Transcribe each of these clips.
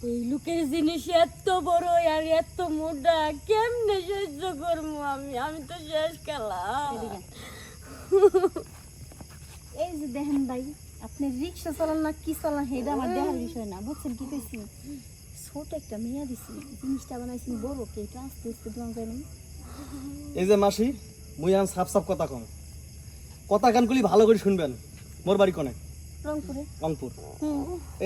এই লোকের জিনিস এত বড় আর এত মোটা, কেমনে সহ্য করবো আমি তো শেষ খেলা। এই যে দেখেন ভাই, আপনি রিক্সা চালান না কি চালান সেটা আমার দেখার বিষয় না, বুঝছেন কি কইছি? ছোট একটা মেয়া দিছি, জিনিসটা বানাইছেন বড়, কে এটা আস্তে আস্তে দেওয়া যায় না? এই যে মাসি, মুই আন সাপ সাপ কথা কম, কথা কানগুলি ভালো করে শুনবেন। মোর বাড়ি কোনে? রংপুরে। রংপুর।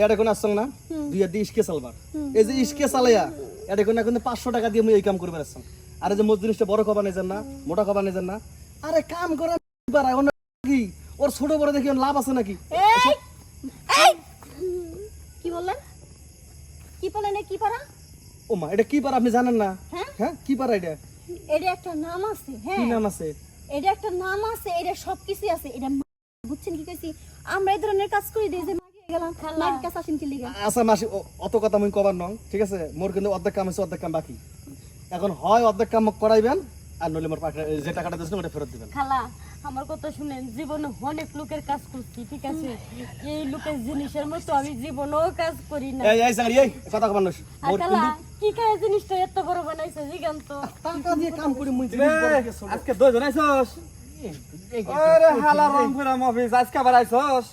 এটা কোন আসছং না? দুই আর দিয়ে ইস্কে চালবার। এই যে ইস্কে চালাইয়া এটা কোন এখন 500 টাকা দিয়ে মুই এই কাম করবে আসছং। আরে যে মোর জিনিসটা বড় খবা নেছেন না, মোটা খবা নেছেন না, আরে কাম করে পারা অন্য কি ওর ছোট বড় দেখি লাভ আছে নাকি? এই এই কি বললেন? কি বলেন? কি পারা? ও মা, এটা কি পারা আপনি জানেন না? হ্যাঁ? হ্যাঁ, কি পারা এটা? এটা একটা নাম আছে। কি হ্যাঁ, নাম আছে? এটা একটা নাম আছে, এটা সবকিছু আছে। এটা বুঝছেন কি কইছি? আমরা এই ধরনের কাজ করি দেই যে মাগিয়ে গেলাম, মাগির কাছে আসেন কি লিগা? আচ্ছা মাসি, অত কথা মুই কবার নং, ঠিক আছে? মোর কিন্তু অর্ধেক কাম আছে, অর্ধেক কাম বাকি। এখন হয় অর্ধেক কাম করাইবেন, আর নইলে মোর পাখি যে টাকাটা দিয়েছেন ওটা ফেরত দিবেন। খালা, আমার কথা শুনেন, জীবনে অনেক লোকের কাজ করছি, ঠিক আছে? এই লোকের জিনিসের মতো আমি জীবনেও কাজ করি না। এই জানি এই কথা কবার নস। আর খালা, কি খায় জিনিসটা এত বড় বানাইছে জিগান তো? টাকা দিয়ে কাম করে মুই জিনিস বড় দিয়ে চলবো। আজকে দুইজন আইছস? আরে হালা রংপুরা মফিস আজকে আবার আইছস?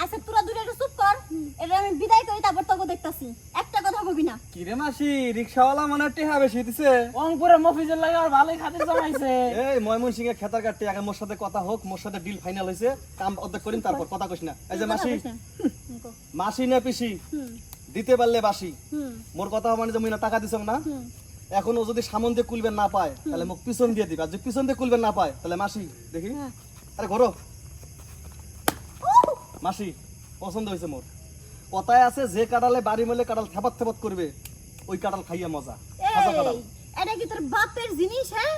আচ্ছা তোরা দূরে একটু চুপ কর, এটা আমি বিদায় করি, তারপর তোকে দেখতাছি। একটা কথা কবি না। কি রে মাসি, রিকশাওয়ালা মনে টিহা বেশি দিছে। অঙ্কুরে মফিজের লাগে আর ভালোই খাতির জমাইছে। এই ময়মনসিং এর খেতার কাটতে আগে মোর সাথে কথা হোক, মোর সাথে ডিল ফাইনাল হইছে, কাম অর্ধেক করিম তারপর কথা কইস না। এই যে মাসি, মাসি না পিসি দিতে পারলে বাসি। মোর কথা মানে যে মুই না টাকা দিছং না, এখন ও যদি সামন দিয়ে কুলবেন না পায় তাহলে মোক পিছন দিয়ে দিবা, আর যদি পিছন দিয়ে কুলবেন না পায় তাহলে মাসি দেখি। আরে ঘরো মাসি, পছন্দ হয়েছে মোর। কথায় আছে যে কাঁঠালে বাড়ি মেলে কাঁঠাল থেপাত থেপাত করবে, ওই কাঁঠাল খাইয়া মজা। কাঁচা কাঁঠাল। এই এটা কি তোর বাপের জিনিস? হ্যাঁ,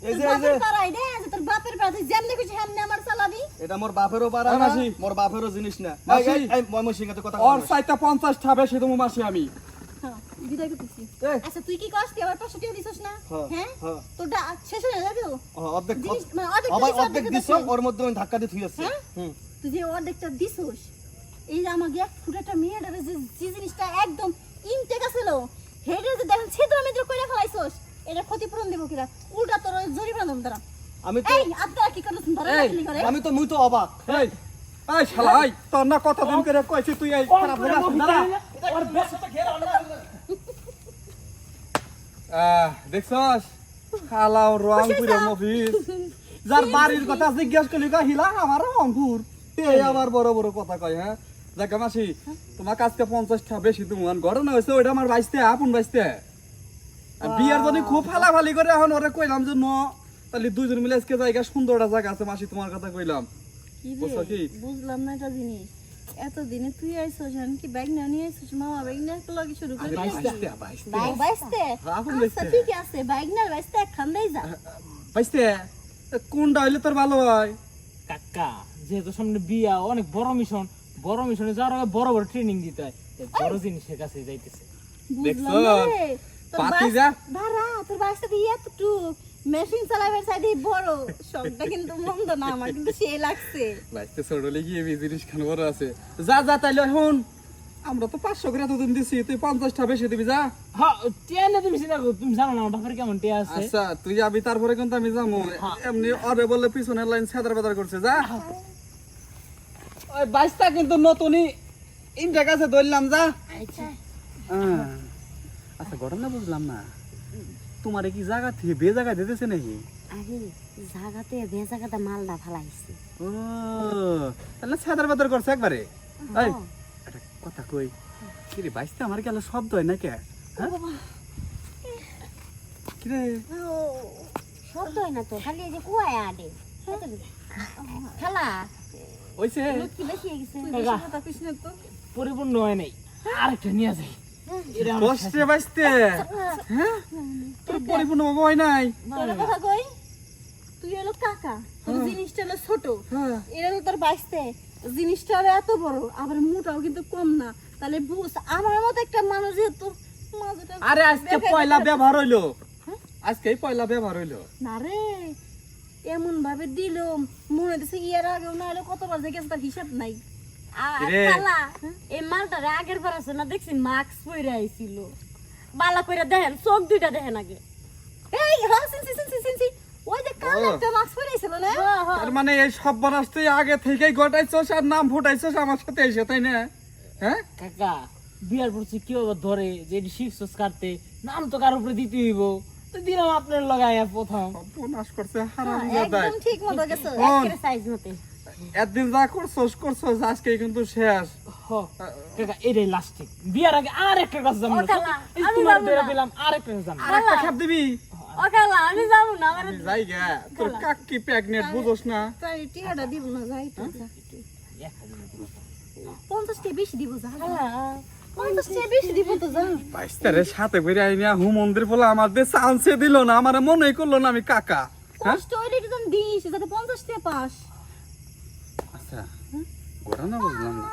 এই যে বাপের পাড়াই রে, যে তোর বাপের পাড়া, তুই যেমনি খুশি হেমনি আমার চালাবি। এটা মোর বাপেরও পারা হ্যাঁ, না, মাসি। মোর বাপেরও জিনিস না। মাসি। এই ময়মনসিং এর কথা ওর চাইতে 50 টা বেশি তুমি মাসি আমি। হ্যাঁ, বিদায় করতেছি। এই। আচ্ছা তুই কি কষ্ট আবার 500 টাকা দিছস না? হ্যাঁ, হ্যাঁ, হ্যাঁ। তোরটা শেষ হয়ে যাবে তো? অর্ধেক জিনিস মানে অর্ধেক আবার দিছস, অর্ধেক দিছ, দিছস। ওর মধ্যে আমি ধাক্কা দিয়ে থুই আসছি। হ্যাঁ? হুম। তুই যে অর্ধেকটা দিছস, এই যে আমাকে এক ফুট একটা মেয়েটারে যে যে জিনিসটা একদম ইনটেক আছিল, হেডে যে দেখেন ছিদ্র মিদ্র কইরা ফেলাইছস, এটা ক্ষতিপূরণ দিব কিরা? উল্টা তোর জরিমানা দেব তারা। আমি তো এই আপনারা কি করতেছেন? তারা এই, কি করে? মুই তো অবাক। এই এই শালা, এই তোর না কথা দিন করে কইছি তুই এই খারাপ অঙ্কুরে লাগা মফিজ দাঁড়া। ওর বেশি তো ঘেরা দেখছস খালা রংপুরের মফিস, যার বাড়ির কথা জিজ্ঞাসা করলি কা হিলা আমার রংপুর, এই আবার বড় বড় কথা কয়। হ্যাঁ যাকে মাসি, তোমার কাছকে 50 টা বেশি তুমি ঘটনা হয়েছে, ওইটা আমার বাইসতে আপন বাইসতে। আর বিয়ের জন্য খুব ফালাফালি করে এখন ওরে কইলাম যে ন, তাহলে দুইজন মিলে আজকে জায়গা সুন্দর একটা জায়গা আছে মাসি, তোমার কথা কইলাম। কি বুঝছো কি? রে, বুঝলাম না এটা জিনিস। এত দিনে তুই আইছস, আমি কি ব্যাগ না নিয়ে আইছস? মামা ব্যাগ না লাগি শুরু করে বাইসতে বাইক বাইসতে। আপন আচ্ছা বাইসতে ঠিক আছে, বাইক না বাইসতে একখান দেই যা। বাইসতে কোনটা হইলে তোর ভালো হয়? কাকা, যেহেতু সামনে বিয়া, অনেক বড় মিশন, বড় মিশনে যাওয়ার আগে বড় বড় ট্রেনিং দিতে হয়, তাই বড় জিনিসের কাছে যাইতেছে। বুঝলাম না রে। তোর পাতি বাস- যা। ভাড়া, তোর বাসটা দিয়ে এতটুক মেশিন চালাবার সাইডে বড়, শখটা কিন্তু মন্দ না, আমার কিন্তু সেই লাগছে। বাইসতে ছোটলে গিয়ে জিনিস খান বড় আছে। যা যা তাইলে এখন আমরা তো 500 করে এতদিন দিছি, তুই 50 টা বেশি দিবি যা। হ্যাঁ, টিয়া না, তুমি চিন্তা করো, তুমি জানো না আমার বাপের কেমন টিয়া আছে। আচ্ছা তুই যাবি, তারপরে কিন্তু আমি যাবো। এমনি অরে বললে পিছনের লাইন ছাদার বাদার করছে, যা। ওই বাইসটা কিন্তু নতুনই ইনটেক আছে, ধরলাম যা। আচ্ছা ঘটনা বুঝলাম না, তোমারে কি জায়গা থেকে বে জায়গা দিতেছে নাকি? আরে জায়গাতে বেজাগাতে মালটা ফালাইছে। ও তাহলে ছাদার বাদার করছে একবারে। এই একটা কথা কই, কি রে বাইসটা আমার গেল শব্দ হয় না কে? হ্যাঁ কি রে? শব্দ হয় না তো, খালি এই যে কুয়ায় আডে। খালা, ওইছে লোক কি বেশি হয়ে গেছে? কাকা, পরিপূর্ণ হয় নাই, আরেকটা নিয়ে যাই। এটা আমার কষ্টে বাইসতে, হ্যাঁ তোর পরিপূর্ণ হয় নাই। তোর কথা কই, তুই হলো কাকা, তোর জিনিসটা হলো ছোট, এটা হলো তোর বাইসতে, জিনিসটা হলো এত বড়, আবার মোটাও কিন্তু কম না। তাহলে বুঝ, আমার মতো একটা মানুষ যেহেতু মাঝেটা আরে আজকে পয়লা ব্যবহার হইলো, আজকেই পয়লা ব্যবহার হইলো। না রে, এমন ভাবে দিল মনে হচ্ছে ইয়ার আগে না হলে কতবার যে গেছে তার হিসাব নাই। রে। কালা এই মালটারে আগের বার আছে না দেখছি মাস্ক পরে আইছিল বালা কইরা দেখেন চোখ দুইটা দেখেন আগে এই হ্যাঁ সিনসি ওই যে কালো একটা মাস্ক পরেছিল না তার মানে এই সব বনাস তুই আগে থেকেই ঘটাইছস আর নাম ফুটাইছস আমার সাথে এসে, তাই না? হ্যাঁ কাকা বিয়ার পড়ছি কি হবে ধরে যে এটি শিখছস কাটতে নাম তো কার উপরে দিতে হইব, তো দিলাম আপনার লগাইয়া প্রথম। বনাস করছে হারাম জাদাই। একদম ঠিক মতো গেছে শোন, একের সাইজ মতে একদিন যা করছস আজকে কিন্তু শেষ। হ কাকা এটাই লাস্টিক, বিয়ার আগে আর একটা কাজ জানবো ও কালা, আমি তোমার যাবো ধরে না। দিলাম আর একটা কাজ জানবো। আর একটা খাপ দিবি? ও কালা আমি যাবো না আমার আমি যাই গে, তোর কাকি প্রেগনেন্ট বুঝোস না? তাই টিয়াটা দিব না যাই তো একটা জিনিস দিব। 50 টা বেশি দিব যা কালা 50 টা বেশি দিব তো যা বাইস্তারের সাথে করে আইনা হু মন্দির বলে আমাদের চান্সে দিল না, আমার মনেই করলো না আমি কাকা। হ্যাঁ কষ্ট হইলে তো দিস যাতে 50 টা পাস আচ্ছা, ঘটনা বুঝলাম না।